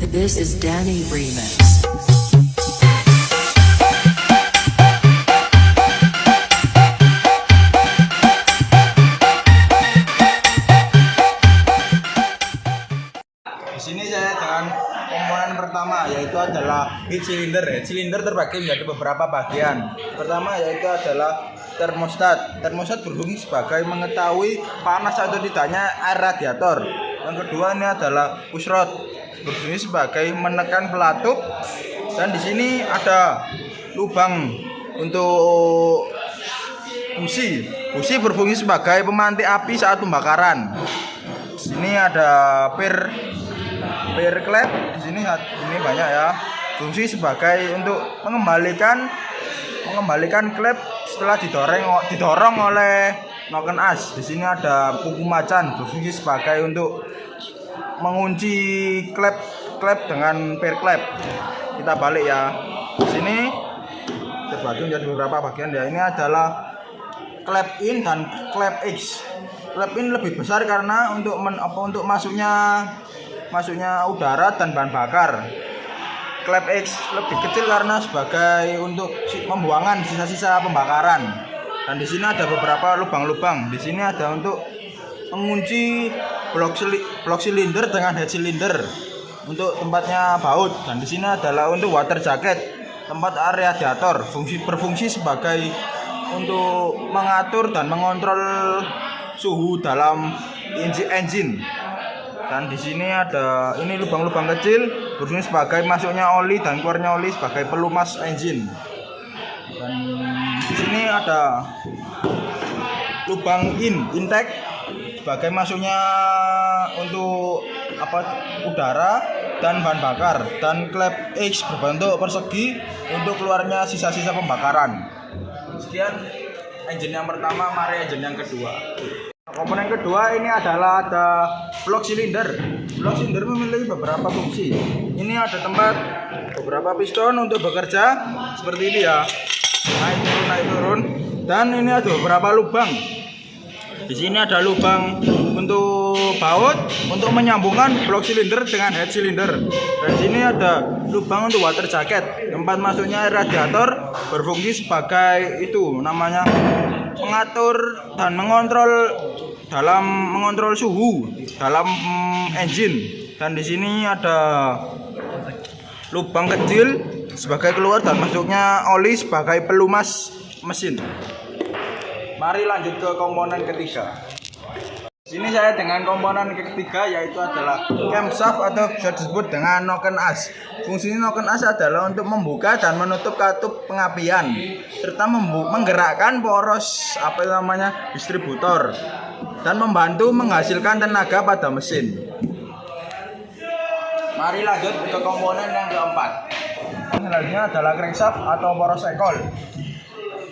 This is Danny Remix. Di sini saya dengan komponen pertama yaitu adalah heat cylinder. Heat cylinder terbagi menjadi beberapa bagian. Pertama yaitu adalah termostat. Termostat berfungsi sebagai mengetahui panas atau tidaknya air radiator. Yang kedua ini adalah push rod, berfungsi sebagai menekan pelatup. Dan di sini ada lubang untuk busi. Busi berfungsi sebagai pemantik api saat pembakaran. Di sini ada per klep. Di sini banyak ya. Fungsi sebagai untuk mengembalikan klep setelah didorong oleh noken as. Di sini ada kuku macan, berfungsi sebagai untuk mengunci klep dengan per klep. Kita balik ya. Di sini terbagi menjadi beberapa bagian ya. Ini adalah klep in dan klep X. Klep in lebih besar karena untuk masuknya udara dan bahan bakar. Klep X lebih kecil karena sebagai untuk pembuangan sisa-sisa pembakaran. Dan di sini ada beberapa lubang-lubang. Di sini ada untuk mengunci blok silinder dengan head cylinder untuk tempatnya baut. Dan di sini adalah untuk water jacket, tempat area radiator. Berfungsi sebagai untuk mengatur dan mengontrol suhu dalam engine. Dan di sini ada lubang-lubang kecil, berfungsi sebagai masuknya oli dan keluarnya oli sebagai pelumas engine. Dan di sini ada lubang intake sebagai masuknya untuk udara dan bahan bakar. Dan klep X berbentuk persegi untuk keluarnya sisa-sisa pembakaran. Sekian engine yang pertama, mari engine yang kedua. Komponen kedua ini adalah ada blok silinder. Blok silinder memiliki beberapa fungsi. Ini ada tempat beberapa piston untuk bekerja seperti ini ya. Naik turun. Dan ini ada beberapa lubang. Di sini ada lubang untuk baut untuk menyambungkan blok silinder dengan head cylinder. Dan di sini ada lubang untuk water jacket, tempat masuknya air radiator, berfungsi sebagai mengatur dan mengontrol suhu dalam engine. Dan di sini ada lubang kecil sebagai keluar dan masuknya oli sebagai pelumas mesin. Mari lanjut ke komponen ketiga. Di sini saya dengan komponen ketiga yaitu adalah camshaft atau bisa disebut dengan noken as. Fungsi noken as adalah untuk membuka dan menutup katup pengapian serta menggerakkan poros distributor dan membantu menghasilkan tenaga pada mesin. Mari lanjut ke komponen yang keempat. Selanjutnya adalah crankshaft atau poros ekol.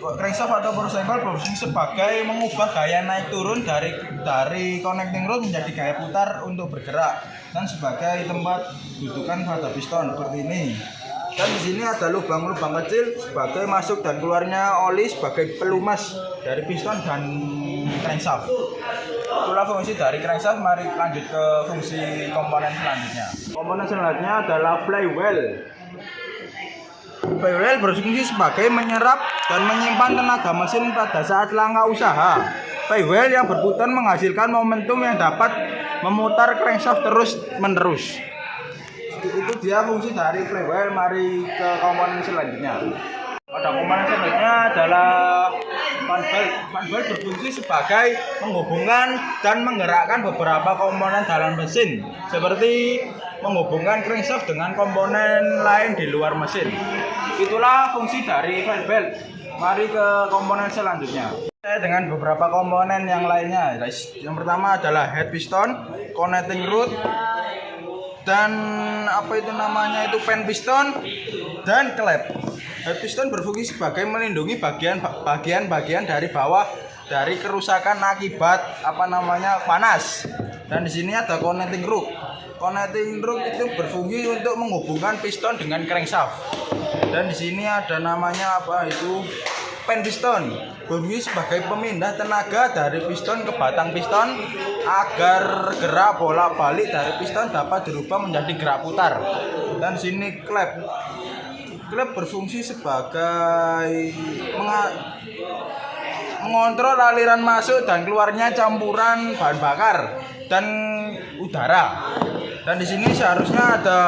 Crankshaft atau poros ekol berfungsi sebagai mengubah gaya naik turun dari connecting rod menjadi gaya putar untuk bergerak dan sebagai tempat dudukan pada piston seperti ini. Dan di sini ada lubang-lubang kecil sebagai masuk dan keluarnya oli sebagai pelumas dari piston dan crankshaft. Itulah fungsi dari crankshaft. Mari lanjut ke fungsi komponen selanjutnya. Komponen selanjutnya adalah flywheel. Flywheel berfungsi sebagai menyerap dan menyimpan tenaga mesin pada saat langkah usaha. Flywheel yang berputar menghasilkan momentum yang dapat memutar crankshaft terus-menerus. Itu dia fungsi dari flywheel. Mari ke komponen selanjutnya. Pada komponen selanjutnya adalah fan belt. Fan belt berfungsi sebagai menghubungkan dan menggerakkan beberapa komponen dalam mesin, seperti menghubungkan crankshaft dengan komponen lain di luar mesin. Itulah fungsi dari fan belt. Mari ke komponen selanjutnya. Saya dengan beberapa komponen yang lainnya. Yang pertama adalah head piston, connecting rod, dan pen piston dan klep. Head piston berfungsi sebagai melindungi bagian dari bawah dari kerusakan akibat panas. Dan di sini ada connecting rod. Connecting rod itu berfungsi untuk menghubungkan piston dengan crankshaft. Dan di sini ada pen piston. berfungsi sebagai pemindah tenaga dari piston ke batang piston agar gerak bolak-balik dari piston dapat dirubah menjadi gerak putar. Dan sini klep berfungsi sebagai mengontrol aliran masuk dan keluarnya campuran bahan bakar dan udara. Dan di sini seharusnya ada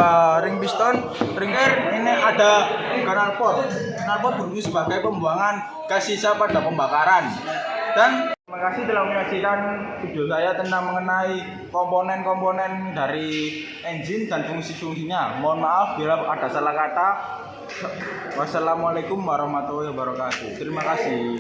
ring piston, ring ini ada knalpot. Knalpot berfungsi sebagai pembuangan gas sisa pada pembakaran. Dan terima kasih telah menyaksikan video saya tentang mengenai komponen-komponen dari engine dan fungsi-fungsinya. Mohon maaf bila ada salah kata. Wassalamualaikum warahmatullahi wabarakatuh. Terima kasih.